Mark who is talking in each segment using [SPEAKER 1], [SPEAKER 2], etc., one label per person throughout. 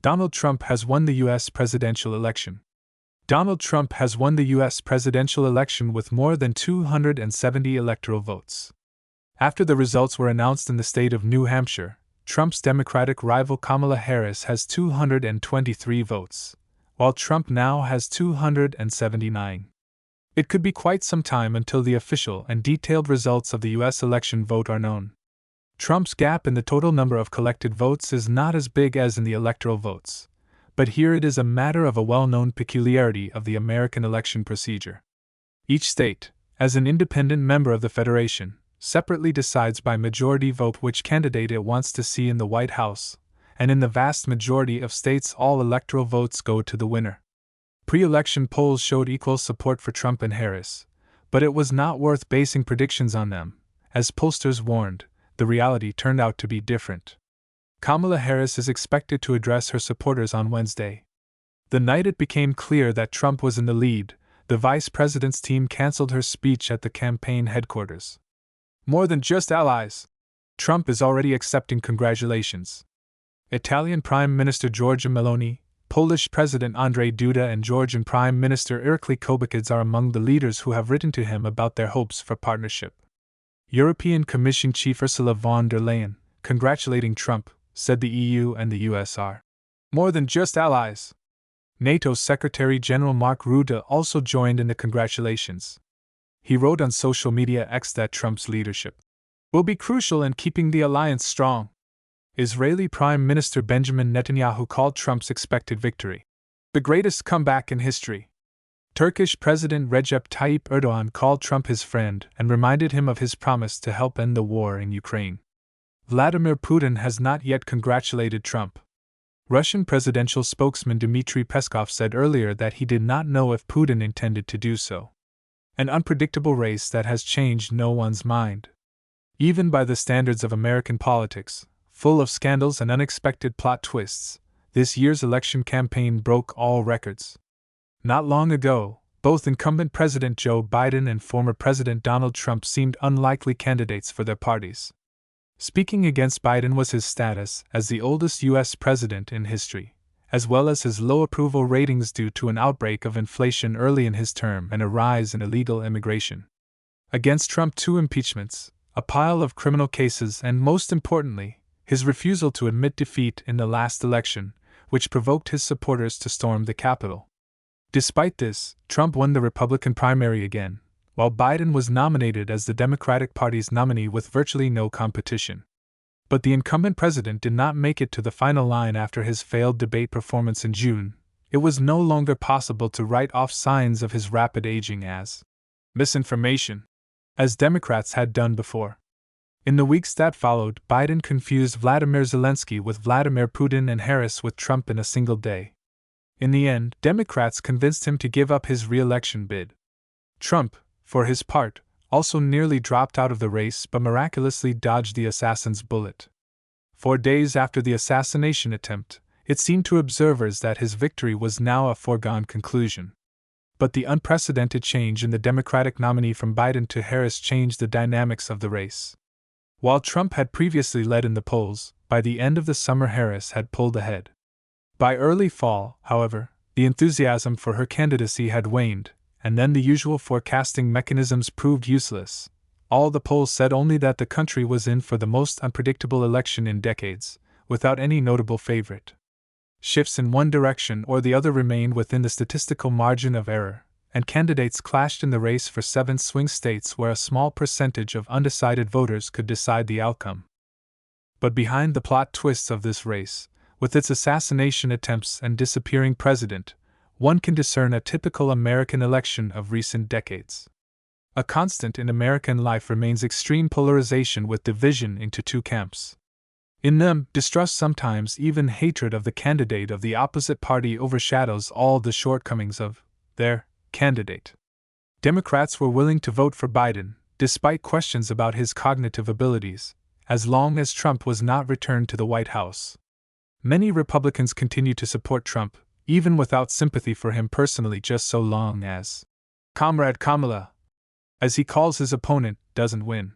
[SPEAKER 1] Donald Trump has won the U.S. presidential election. Donald Trump has won the U.S. presidential election with more than 270 electoral votes. After the results were announced in the state of New Hampshire, Trump's Democratic rival Kamala Harris has 223 votes, while Trump now has 279. It could be quite some time until the official and detailed results of the U.S. election vote are known. Trump's gap in the total number of collected votes is not as big as in the electoral votes, but here it is a matter of a well-known peculiarity of the American election procedure. Each state, as an independent member of the Federation, separately decides by majority vote which candidate it wants to see in the White House, and in the vast majority of states all electoral votes go to the winner. Pre-election polls showed equal support for Trump and Harris, but it was not worth basing predictions on them. As pollsters warned, the reality turned out to be different. Kamala Harris is expected to address her supporters on Wednesday. The night it became clear that Trump was in the lead, the vice president's team canceled her speech at the campaign headquarters. More than just allies. Trump is already accepting congratulations. Italian Prime Minister Giorgia Meloni, Polish President Andrzej Duda and Georgian Prime Minister Irakli Kobakidze are among the leaders who have written to him about their hopes for partnership. European Commission Chief Ursula von der Leyen, congratulating Trump, said the EU and the US are more than just allies. NATO Secretary General Mark Rutte also joined in the congratulations. He wrote on social media X that Trump's leadership will be crucial in keeping the alliance strong. Israeli Prime Minister Benjamin Netanyahu called Trump's expected victory the greatest comeback in history. Turkish President Recep Tayyip Erdogan called Trump his friend and reminded him of his promise to help end the war in Ukraine. Vladimir Putin has not yet congratulated Trump. Russian presidential spokesman Dmitry Peskov said earlier that he did not know if Putin intended to do so. An unpredictable race that has changed no one's mind. Even by the standards of American politics, full of scandals and unexpected plot twists, this year's election campaign broke all records. Not long ago, both incumbent President Joe Biden and former President Donald Trump seemed unlikely candidates for their parties. Speaking against Biden was his status as the oldest U.S. president in history, as well as his low approval ratings due to an outbreak of inflation early in his term and a rise in illegal immigration. Against Trump, 2 impeachments, a pile of criminal cases, and most importantly, his refusal to admit defeat in the last election, which provoked his supporters to storm the Capitol. Despite this, Trump won the Republican primary again, while Biden was nominated as the Democratic Party's nominee with virtually no competition. But the incumbent president did not make it to the final line after his failed debate performance in June. It was no longer possible to write off signs of his rapid aging as misinformation, as Democrats had done before. In the weeks that followed, Biden confused Vladimir Zelensky with Vladimir Putin and Harris with Trump in a single day. In the end, Democrats convinced him to give up his re-election bid. Trump, for his part, also nearly dropped out of the race but miraculously dodged the assassin's bullet. 4 days after the assassination attempt, it seemed to observers that his victory was now a foregone conclusion. But the unprecedented change in the Democratic nominee from Biden to Harris changed the dynamics of the race. While Trump had previously led in the polls, by the end of the summer Harris had pulled ahead. By early fall, however, the enthusiasm for her candidacy had waned, and then the usual forecasting mechanisms proved useless. All the polls said only that the country was in for the most unpredictable election in decades, without any notable favorite. Shifts in one direction or the other remained within the statistical margin of error, and candidates clashed in the race for 7 swing states where a small percentage of undecided voters could decide the outcome. But behind the plot twists of this race, with its assassination attempts and disappearing president, one can discern a typical American election of recent decades. A constant in American life remains extreme polarization with division into 2 camps. In them, distrust, sometimes even hatred of the candidate of the opposite party overshadows all the shortcomings of their candidate. Democrats were willing to vote for Biden, despite questions about his cognitive abilities, as long as Trump was not returned to the White House. Many Republicans continue to support Trump, even without sympathy for him personally, just so long as Comrade Kamala, as he calls his opponent, doesn't win.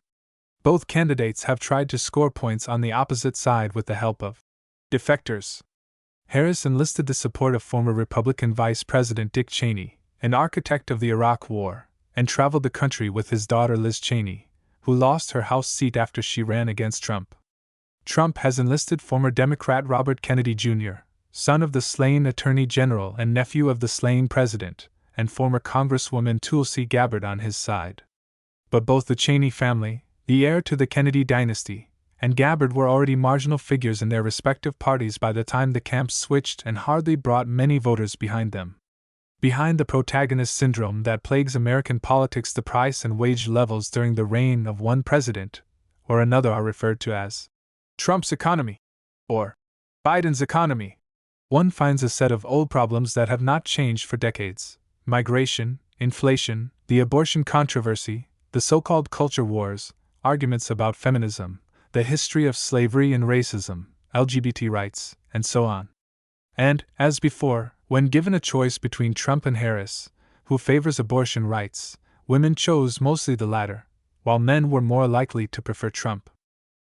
[SPEAKER 1] Both candidates have tried to score points on the opposite side with the help of defectors. Harris enlisted the support of former Republican Vice President Dick Cheney, an architect of the Iraq War, and traveled the country with his daughter Liz Cheney, who lost her House seat after she ran against Trump. Trump has enlisted former Democrat Robert Kennedy Jr., son of the slain Attorney General and nephew of the slain President, and former Congresswoman Tulsi Gabbard on his side. But both the Cheney family, the heir to the Kennedy dynasty, and Gabbard were already marginal figures in their respective parties by the time the camps switched and hardly brought many voters behind them. Behind the protagonist syndrome that plagues American politics, the price and wage levels during the reign of one president or another are referred to as Trump's economy or Biden's economy. One finds a set of old problems that have not changed for decades: migration, inflation, the abortion controversy, the so-called culture wars, arguments about feminism, the history of slavery and racism, LGBT rights, and so on. And, as before, when given a choice between Trump and Harris, who favors abortion rights, women chose mostly the latter, while men were more likely to prefer Trump.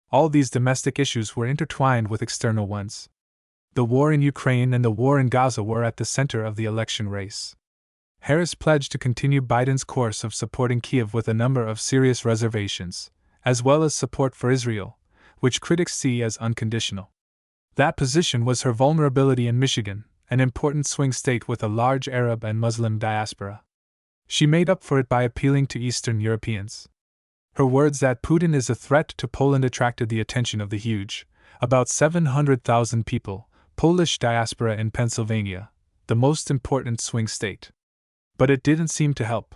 [SPEAKER 1] All these domestic issues were intertwined with external ones. The war in Ukraine and the war in Gaza were at the center of the election race. Harris pledged to continue Biden's course of supporting Kyiv with a number of serious reservations, as well as support for Israel, which critics see as unconditional. That position was her vulnerability in Michigan, an important swing state with a large Arab and Muslim diaspora. She made up for it by appealing to Eastern Europeans. Her words that Putin is a threat to Poland attracted the attention of the huge, about 700,000 people, Polish diaspora in Pennsylvania, the most important swing state. But it didn't seem to help.